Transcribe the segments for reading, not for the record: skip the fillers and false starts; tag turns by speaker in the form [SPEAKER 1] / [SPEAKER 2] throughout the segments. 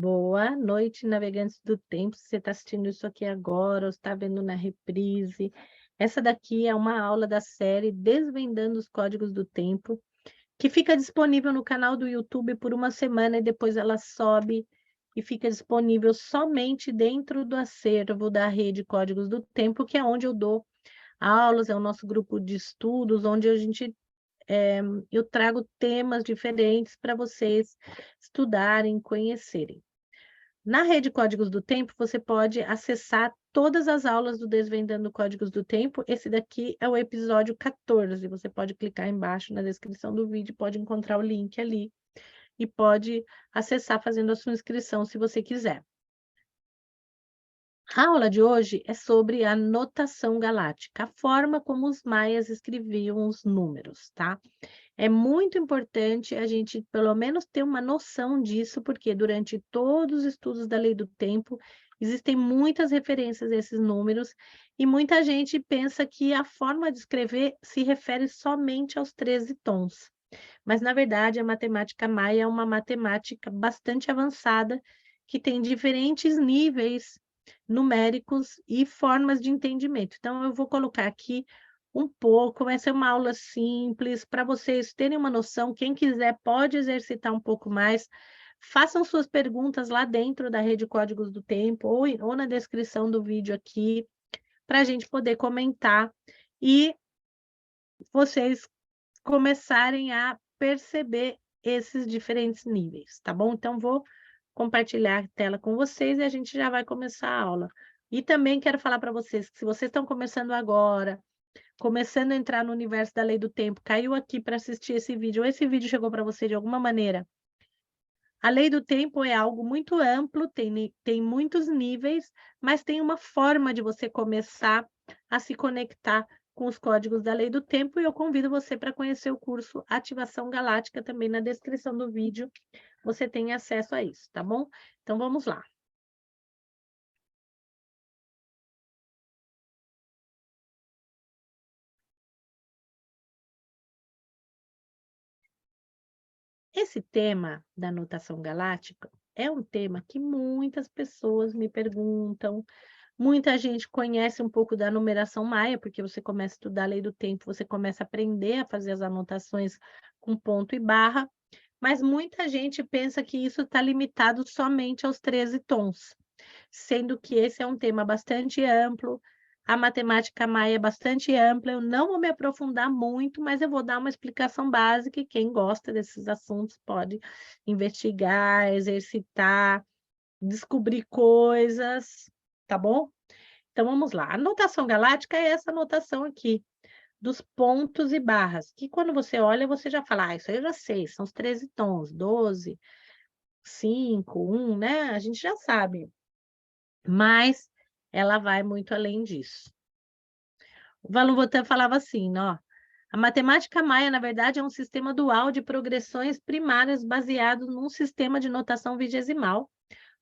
[SPEAKER 1] Boa noite, navegantes do tempo. Se você está assistindo isso aqui agora ou está vendo na reprise, essa daqui é uma aula da série Desvendando os Códigos do Tempo, que fica disponível no canal do YouTube por uma semana e depois ela sobe e fica disponível somente dentro do acervo da rede Códigos do Tempo, que é onde eu dou aulas, é o nosso grupo de estudos, onde eu trago temas diferentes para vocês estudarem, conhecerem. Na rede Códigos do Tempo, você pode acessar todas as aulas do Desvendando Códigos do Tempo. Esse daqui é o episódio 14. Você pode clicar embaixo na descrição do vídeo, pode encontrar o link ali e pode acessar fazendo a sua inscrição se você quiser. A aula de hoje é sobre a notação galáctica, a forma como os maias escreviam os números, tá? É muito importante a gente, pelo menos, ter uma noção disso, porque durante todos os estudos da lei do tempo, existem muitas referências a esses números, e muita gente pensa que a forma de escrever se refere somente aos 13 tons. Mas, na verdade, a matemática maia é uma matemática bastante avançada, que tem diferentes níveis numéricos e formas de entendimento. Então, eu vou colocar aqui um pouco, vai ser uma aula simples, para vocês terem uma noção. Quem quiser pode exercitar um pouco mais. Façam suas perguntas lá dentro da rede Códigos do Tempo ou na descrição do vídeo aqui, para a gente poder comentar e vocês começarem a perceber esses diferentes níveis, tá bom? Então, vou compartilhar a tela com vocês e a gente já vai começar a aula. E também quero falar para vocês que se vocês estão começando agora, começando a entrar no universo da lei do tempo, caiu aqui para assistir esse vídeo, ou esse vídeo chegou para você de alguma maneira, a lei do tempo é algo muito amplo, tem muitos níveis, mas tem uma forma de você começar a se conectar com os códigos da lei do tempo, e eu convido você para conhecer o curso Ativação Galáctica, também na descrição do vídeo, você tem acesso a isso, tá bom? Então, vamos lá. Esse tema da notação galáctica é um tema que muitas pessoas me perguntam, muita gente conhece um pouco da numeração maia, porque você começa a estudar a lei do tempo, você começa a aprender a fazer as anotações com ponto e barra, mas muita gente pensa que isso está limitado somente aos 13 tons, sendo que esse é um tema bastante amplo, a matemática maia é bastante ampla, eu não vou me aprofundar muito, mas eu vou dar uma explicação básica e quem gosta desses assuntos pode investigar, exercitar, descobrir coisas, tá bom? Então vamos lá. A notação galáctica é essa notação aqui, dos pontos e barras, que quando você olha, você já fala, isso aí eu já sei, são os 13 tons, 12, 5, 1, né? A gente já sabe, mas ela vai muito além disso. O Valon Votan falava assim, ó, a matemática maia, na verdade, é um sistema dual de progressões primárias baseado num sistema de notação vigesimal.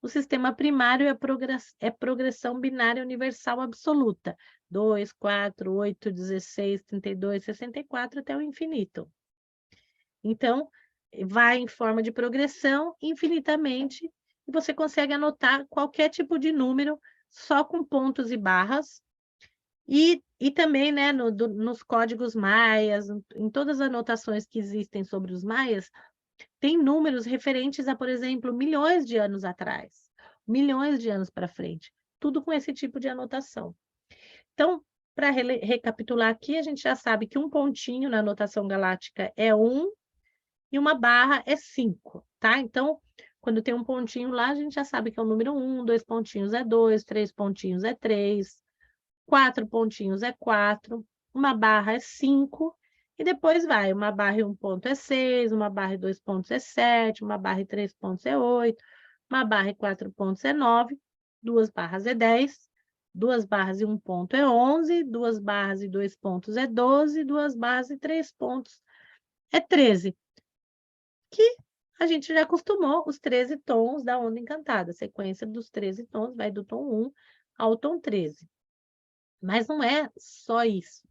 [SPEAKER 1] O sistema primário é progressão binária universal absoluta, 2, 4, 8, 16, 32, 64 até o infinito. Então, vai em forma de progressão infinitamente e você consegue anotar qualquer tipo de número só com pontos e barras. E também, né, nos códigos maias, em todas as anotações que existem sobre os maias, tem números referentes a, por exemplo, milhões de anos atrás, milhões de anos para frente, tudo com esse tipo de anotação. Então, para recapitular aqui, a gente já sabe que um pontinho na anotação galáctica é 1 e uma barra é 5, tá? Então, quando tem um pontinho lá, a gente já sabe que é o número 1, 2 pontinhos é 2, 3 pontinhos é 3, 4 pontinhos é 4, uma barra é 5, e depois vai, uma barra e 1 ponto é 6, uma barra e 2 pontos é 7, uma barra e 3 pontos é 8, uma barra e 4 pontos é 9, 2 barras é 10, 2 barras e 1 ponto é 11, 2 barras e 2 pontos é 12, 2 barras e 3 pontos é 13, que a gente já acostumou os 13 tons da onda encantada. A sequência dos 13 tons vai do tom 1 ao tom 13. Mas não é só isso.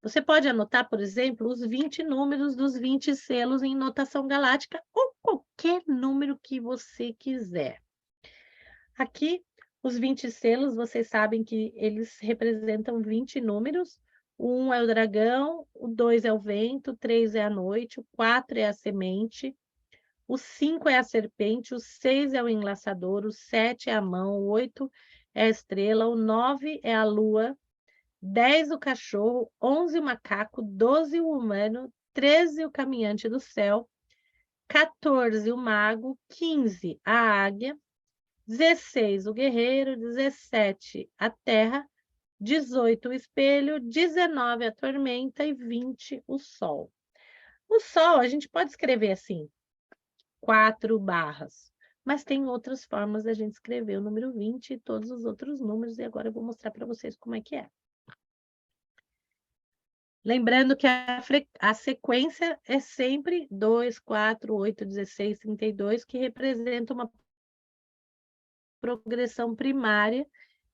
[SPEAKER 1] Você pode anotar, por exemplo, os 20 números dos 20 selos em notação galáctica ou qualquer número que você quiser. Aqui, os 20 selos, vocês sabem que eles representam 20 números. O 1 é o dragão, o 2 é o vento, o 3 é a noite, o 4 é a semente, o 5 é a serpente, o 6 é o enlaçador, o 7 é a mão, o 8 é a estrela, o 9 é a lua, 10 o cachorro, 11 o macaco, 12 o humano, 13 o caminhante do céu, 14 o mago, 15 a águia, 16 o guerreiro, 17 a terra, 18 o espelho, 19 a tormenta e 20 o sol. O sol a gente pode escrever assim, 4 barras, mas tem outras formas da gente escrever o número 20 e todos os outros números, e agora eu vou mostrar para vocês como é que é. Lembrando que a sequência é sempre 2, 4, 8, 16, 32, que representa uma progressão primária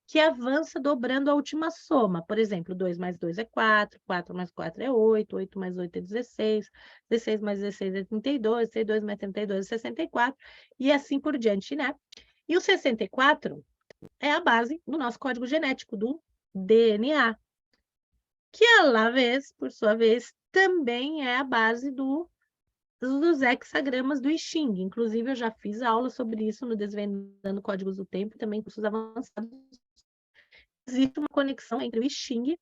[SPEAKER 1] que avança dobrando a última soma. Por exemplo, 2 mais 2 é 4, 4 mais 4 é 8, 8 mais 8 é 16, 16 mais 16 é 32, 32 mais 32 é 64, e assim por diante, né? E o 64 é a base do nosso código genético, do DNA, que, por sua vez, também é a base dos hexagramas do I Ching. Inclusive, eu já fiz aula sobre isso no Desvendando Códigos do Tempo, também cursos avançados. Existe uma conexão entre o I Ching,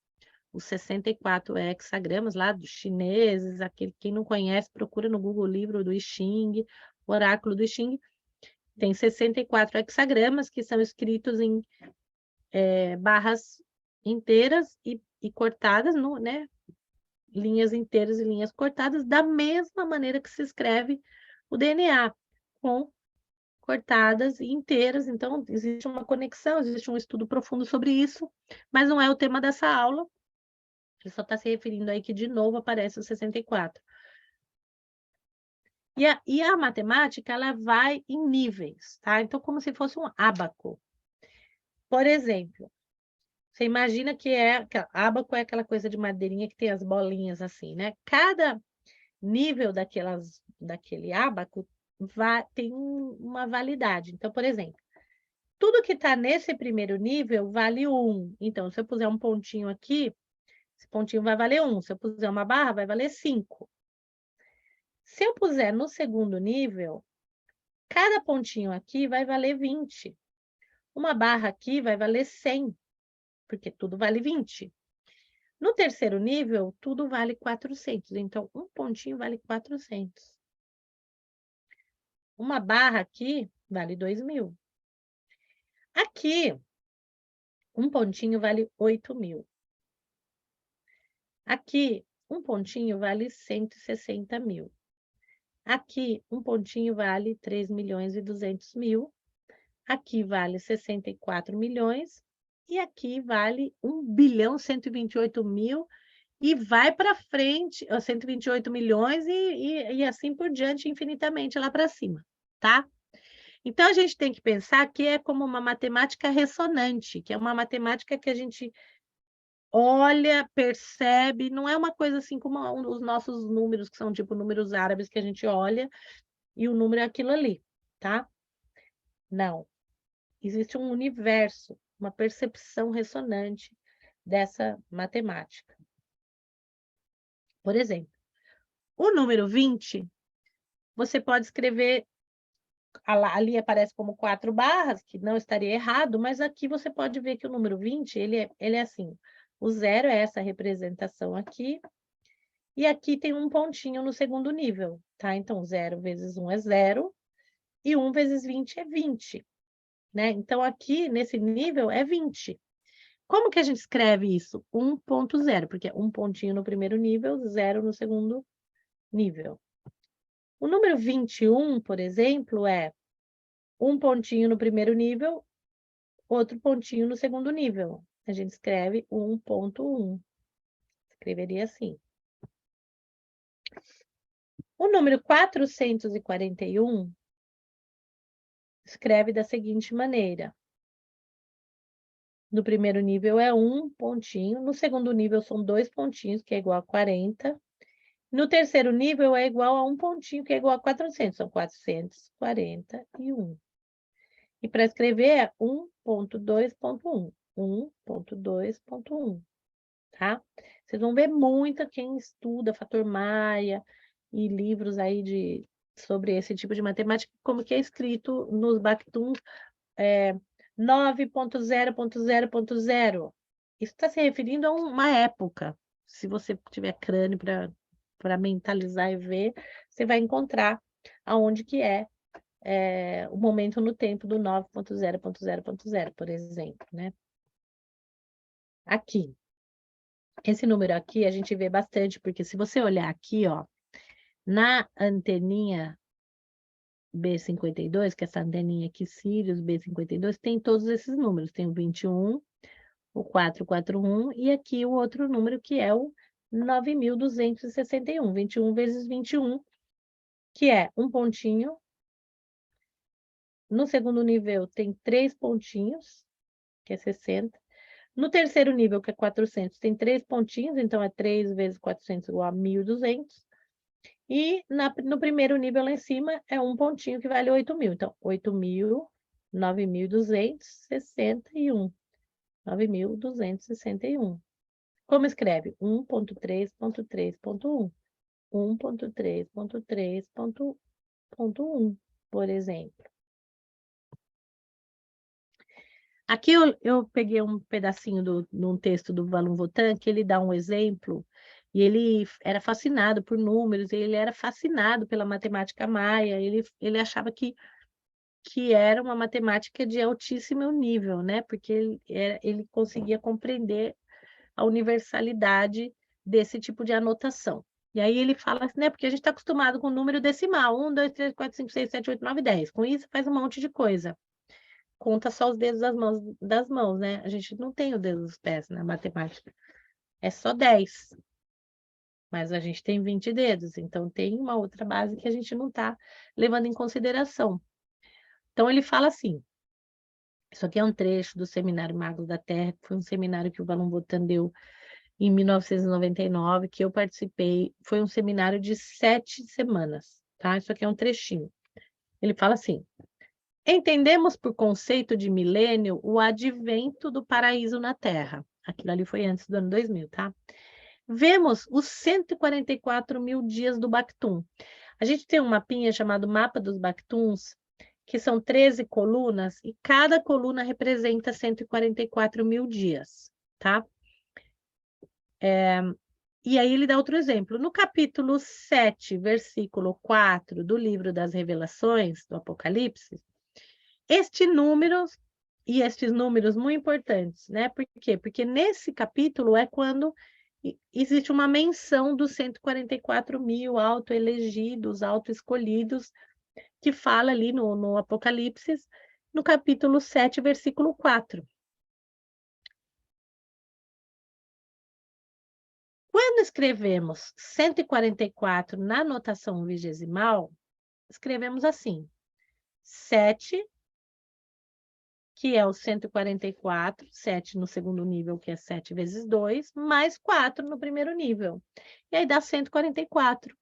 [SPEAKER 1] os 64 hexagramas lá dos chineses, aquele quem não conhece, procura no Google o livro do I Ching, o oráculo do I Ching. Tem 64 hexagramas que são escritos em barras inteiras e cortadas, né? Linhas inteiras e linhas cortadas, da mesma maneira que se escreve o DNA, com cortadas e inteiras. Então, existe uma conexão, existe um estudo profundo sobre isso, mas não é o tema dessa aula. Ele só está se referindo aí que, de novo, aparece o 64. E a matemática, ela vai em níveis, tá? Então, como se fosse um ábaco. Por exemplo, você imagina que ábaco é aquela coisa de madeirinha que tem as bolinhas assim, né? Cada nível daquele ábaco tem uma validade. Então, por exemplo, tudo que está nesse primeiro nível vale 1. Então, se eu puser um pontinho aqui, esse pontinho vai valer 1. Se eu puser uma barra, vai valer 5. Se eu puser no segundo nível, cada pontinho aqui vai valer 20. Uma barra aqui vai valer 100, porque tudo vale 20. No terceiro nível, tudo vale 400. Então, um pontinho vale 400. Uma barra aqui vale 2.000. Aqui, um pontinho vale 8.000. Aqui, um pontinho vale 160.000. Aqui, um pontinho vale 3.200.000. Aqui vale 64 milhões. E aqui vale 1.128.000. E vai para frente, 128 milhões e assim por diante, infinitamente lá para cima, tá? Então, a gente tem que pensar que é como uma matemática ressonante, que é uma matemática que a gente olha, percebe, não é uma coisa assim como os nossos números, que são tipo números árabes, que a gente olha e o número é aquilo ali, tá? Não. Existe um universo, uma percepção ressonante dessa matemática. Por exemplo, o número 20, você pode escrever, ali aparece como 4 barras, que não estaria errado, mas aqui você pode ver que o número 20, ele é assim, o 0 é essa representação aqui, e aqui tem um pontinho no segundo nível, tá? Então, 0 vezes 1 é 0, e 1 vezes 20 é 20, né? Então, aqui, nesse nível, é 20. Como que a gente escreve isso? 1.0, porque é um pontinho no primeiro nível, 0 no segundo nível. O número 21, por exemplo, é um pontinho no primeiro nível, outro pontinho no segundo nível. A gente escreve 1.1. Escreveria assim. O número 441 escreve da seguinte maneira. No primeiro nível é 1 pontinho, no segundo nível são 2 pontinhos, que é igual a 40. No terceiro nível é igual a 1 pontinho, que é igual a 400, são 441. E para escrever é 1.2.1, 1.2.1, tá? Vocês vão ver muita quem estuda fator Maia e livros aí sobre esse tipo de matemática, como que é escrito nos Bactun 9.0.0.0. Isso está se referindo a uma época. Se você tiver crânio para mentalizar e ver, você vai encontrar aonde que é o momento no tempo do 9.0.0.0, por exemplo, né? Aqui. Esse número aqui a gente vê bastante, porque se você olhar aqui, ó, na anteninha B52, que é essa anteninha aqui, Sirius B52, tem todos esses números. Tem o 21, o 441 e aqui o outro número que é o 9.261, 21 vezes 21, que é um pontinho. No segundo nível tem 3 pontinhos, que é 60. No terceiro nível, que é 400, tem 3 pontinhos, então é 3 vezes 400 igual a 1.200. E no primeiro nível lá em cima é um pontinho que vale 8.000. Então, 8.000, 9.261. 9.261. Como escreve? 1.3.3.1. 1.3.3.1, por exemplo. Aqui eu peguei um pedacinho num texto do Valum Votan, que ele dá um exemplo, e ele era fascinado por números, ele era fascinado pela matemática maia, ele achava que era uma matemática de altíssimo nível, né? Porque ele conseguia compreender a universalidade desse tipo de anotação. E aí ele fala assim, né? Porque a gente está acostumado com o número decimal, 1, 2, 3, 4, 5, 6, 7, 8, 9, 10. Com isso faz um monte de coisa. Conta só os dedos das mãos, né? A gente não tem o dedo dos pés na matemática. É só 10. Mas a gente tem 20 dedos, então tem uma outra base que a gente não está levando em consideração. Então ele fala assim, isso aqui é um trecho do Seminário Magos da Terra, que foi um seminário que o Valum Votan deu em 1999, que eu participei. Foi um seminário de 7 semanas, tá? Isso aqui é um trechinho. Ele fala assim: entendemos por conceito de milênio o advento do paraíso na Terra. Aquilo ali foi antes do ano 2000, tá? Vemos os 144.000 dias do Bactum. A gente tem um mapinha chamado Mapa dos Bactuns, que são 13 colunas, e cada coluna representa 144.000 dias, tá? E aí ele dá outro exemplo. No capítulo 7, versículo 4 do livro das Revelações, do Apocalipse, estes números muito importantes, né? Por quê? Porque nesse capítulo é quando existe uma menção dos 144.000 autoelegidos, autoescolhidos, que fala ali no Apocalipse, no capítulo 7, versículo 4. Quando escrevemos 144 na notação vigesimal, escrevemos assim: 7, que é o 144, 7 no segundo nível, que é 7 vezes 2, mais 4 no primeiro nível. E aí dá 144.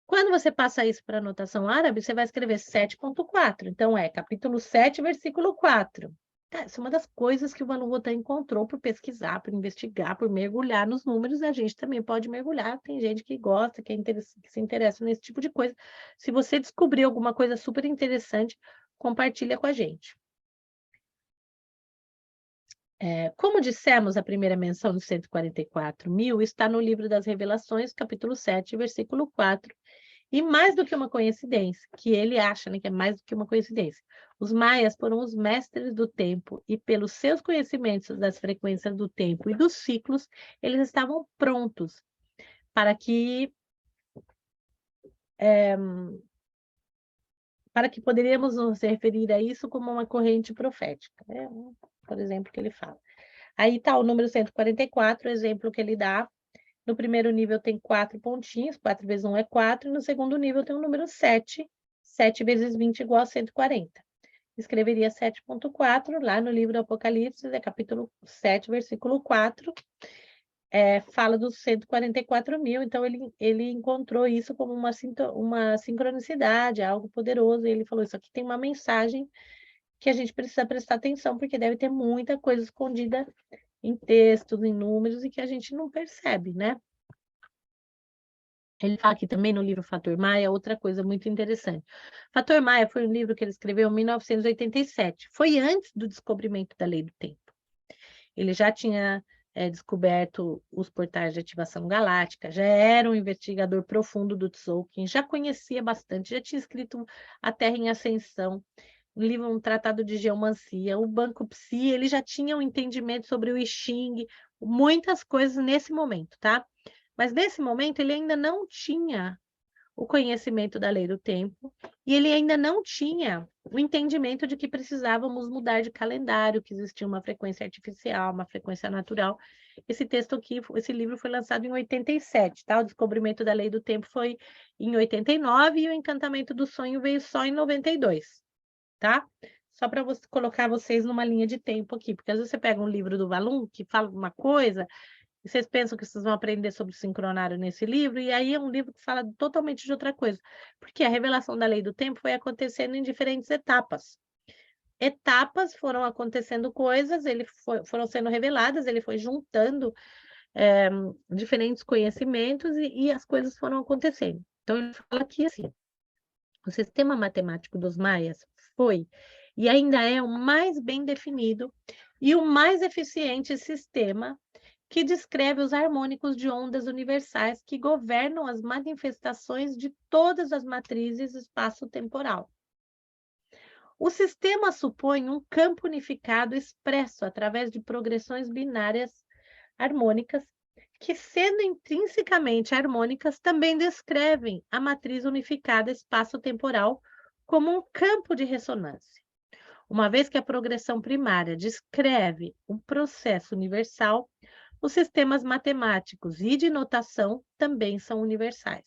[SPEAKER 1] Quando você passa isso para a notação árabe, você vai escrever 7.4. Então, é capítulo 7, versículo 4. Essa é uma das coisas que o Valum Votan encontrou por pesquisar, por investigar, por mergulhar nos números. A gente também pode mergulhar. Tem gente que gosta, que se interessa nesse tipo de coisa. Se você descobrir alguma coisa super interessante, compartilha com a gente. Como dissemos, a primeira menção dos 144.000 está no livro das Revelações, capítulo 7, versículo 4. E mais do que uma coincidência, que ele acha, né, que é mais do que uma coincidência. Os maias foram os mestres do tempo e pelos seus conhecimentos das frequências do tempo e dos ciclos, eles estavam prontos para que poderíamos nos referir a isso como uma corrente profética, né? Por exemplo, que ele fala. Aí está o número 144, o exemplo que ele dá. No primeiro nível tem 4 pontinhos, 4 vezes 1 é 4, e no segundo nível tem o número 7, 7 vezes 20 igual a 140. escreveria 7.4, lá no livro do Apocalipse, capítulo 7, versículo 4, fala dos 144.000, então ele encontrou isso como uma sincronicidade, algo poderoso, e ele falou, isso aqui tem uma mensagem que a gente precisa prestar atenção, porque deve ter muita coisa escondida em textos, em números, e que a gente não percebe, né? Ele fala aqui também no livro Fator Maia, outra coisa muito interessante. Fator Maia foi um livro que ele escreveu em 1987. Foi antes do descobrimento da Lei do Tempo. Ele já tinha descoberto os portais de ativação galáctica, já era um investigador profundo do Tzolk'in, já conhecia bastante, já tinha escrito A Terra em Ascensão, um tratado de geomancia, o Banco Psi, ele já tinha um entendimento sobre o I Ching, muitas coisas nesse momento, tá? Mas nesse momento ele ainda não tinha o conhecimento da lei do tempo e ele ainda não tinha o entendimento de que precisávamos mudar de calendário, que existia uma frequência artificial, uma frequência natural. Esse texto aqui, esse livro foi lançado em 87, tá? O descobrimento da lei do tempo foi em 89 e o encantamento do sonho veio só em 92, tá? Só para colocar vocês numa linha de tempo aqui, porque às vezes você pega um livro do Valum que fala uma coisa e vocês pensam que vocês vão aprender sobre o sincronário nesse livro, e aí é um livro que fala totalmente de outra coisa. Porque a revelação da lei do tempo foi acontecendo em diferentes etapas. Etapas foram acontecendo coisas, foram sendo reveladas, ele foi juntando diferentes conhecimentos e as coisas foram acontecendo. Então, ele fala aqui assim, o sistema matemático dos maias foi e ainda é o mais bem definido e o mais eficiente sistema que descreve os harmônicos de ondas universais que governam as manifestações de todas as matrizes espaço-temporal. O sistema supõe um campo unificado expresso através de progressões binárias harmônicas que, sendo intrinsecamente harmônicas, também descrevem a matriz unificada espaço-temporal como um campo de ressonância. Uma vez que a progressão primária descreve um processo universal, os sistemas matemáticos e de notação também são universais.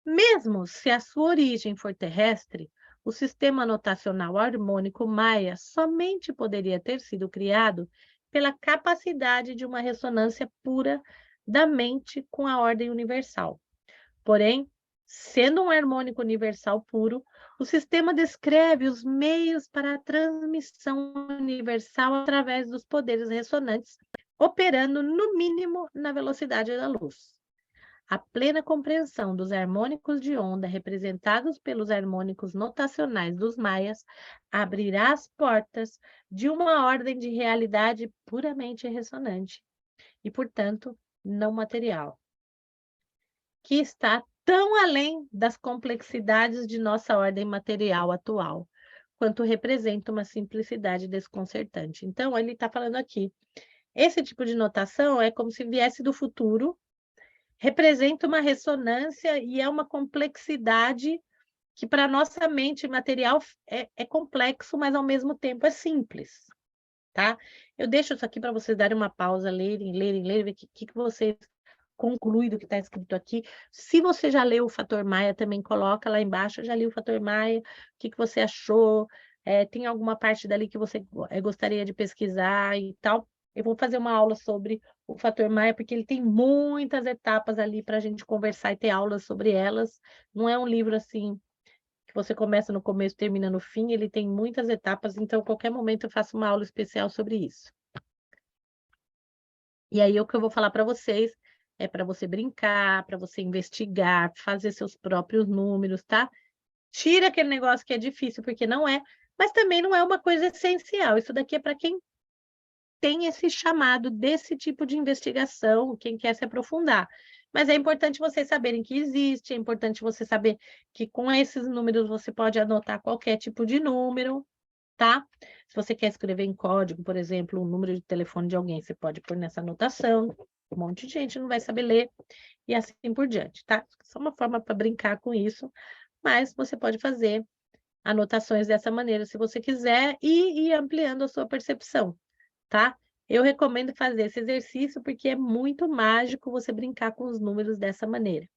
[SPEAKER 1] Mesmo se a sua origem for terrestre, o sistema notacional harmônico maia somente poderia ter sido criado pela capacidade de uma ressonância pura da mente com a ordem universal. Porém, sendo um harmônico universal puro, o sistema descreve os meios para a transmissão universal através dos poderes ressonantes, operando no mínimo na velocidade da luz. A plena compreensão dos harmônicos de onda representados pelos harmônicos notacionais dos maias abrirá as portas de uma ordem de realidade puramente ressonante e, portanto, não material, que está tão além das complexidades de nossa ordem material atual, quanto representa uma simplicidade desconcertante. Então, ele está falando aqui, esse tipo de notação é como se viesse do futuro, representa uma ressonância e é uma complexidade que para a nossa mente material é complexo, mas ao mesmo tempo é simples, tá? Eu deixo isso aqui para vocês darem uma pausa, lerem, ver o que vocês concluem do que está escrito aqui. Se você já leu o Fator Maia, também coloca lá embaixo, eu já li o Fator Maia, o que você achou? Tem alguma parte dali que você gostaria de pesquisar e tal? Eu vou fazer uma aula sobre o Fator Maia, porque ele tem muitas etapas ali para a gente conversar e ter aulas sobre elas. Não é um livro assim que você começa no começo e termina no fim, ele tem muitas etapas, então, a qualquer momento eu faço uma aula especial sobre isso. E aí, o que eu vou falar para vocês é para você brincar, para você investigar, fazer seus próprios números, tá? Tira aquele negócio que é difícil, porque não é, mas também não é uma coisa essencial. Isso daqui é para quem tem esse chamado desse tipo de investigação, quem quer se aprofundar. Mas é importante vocês saberem que existe, é importante você saber que com esses números você pode anotar qualquer tipo de número, tá? Se você quer escrever em código, por exemplo, o número de telefone de alguém, você pode pôr nessa anotação. Um monte de gente não vai saber ler e assim por diante, tá? Só uma forma para brincar com isso, mas você pode fazer anotações dessa maneira, se você quiser, e ir ampliando a sua percepção, tá? Eu recomendo fazer esse exercício porque é muito mágico você brincar com os números dessa maneira.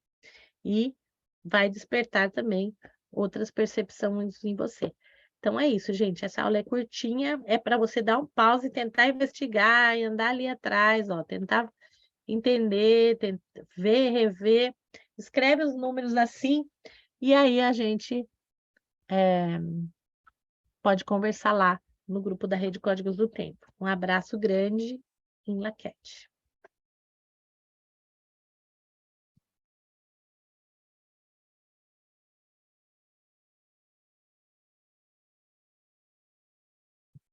[SPEAKER 1] E vai despertar também outras percepções em você. Então é isso, gente, essa aula é curtinha, é para você dar um pause e tentar investigar e andar ali atrás, ó, tentar entender, ver, rever, escreve os números assim, e aí a gente, pode conversar lá no grupo da Rede Códigos do Tempo. Um abraço grande em Laquete.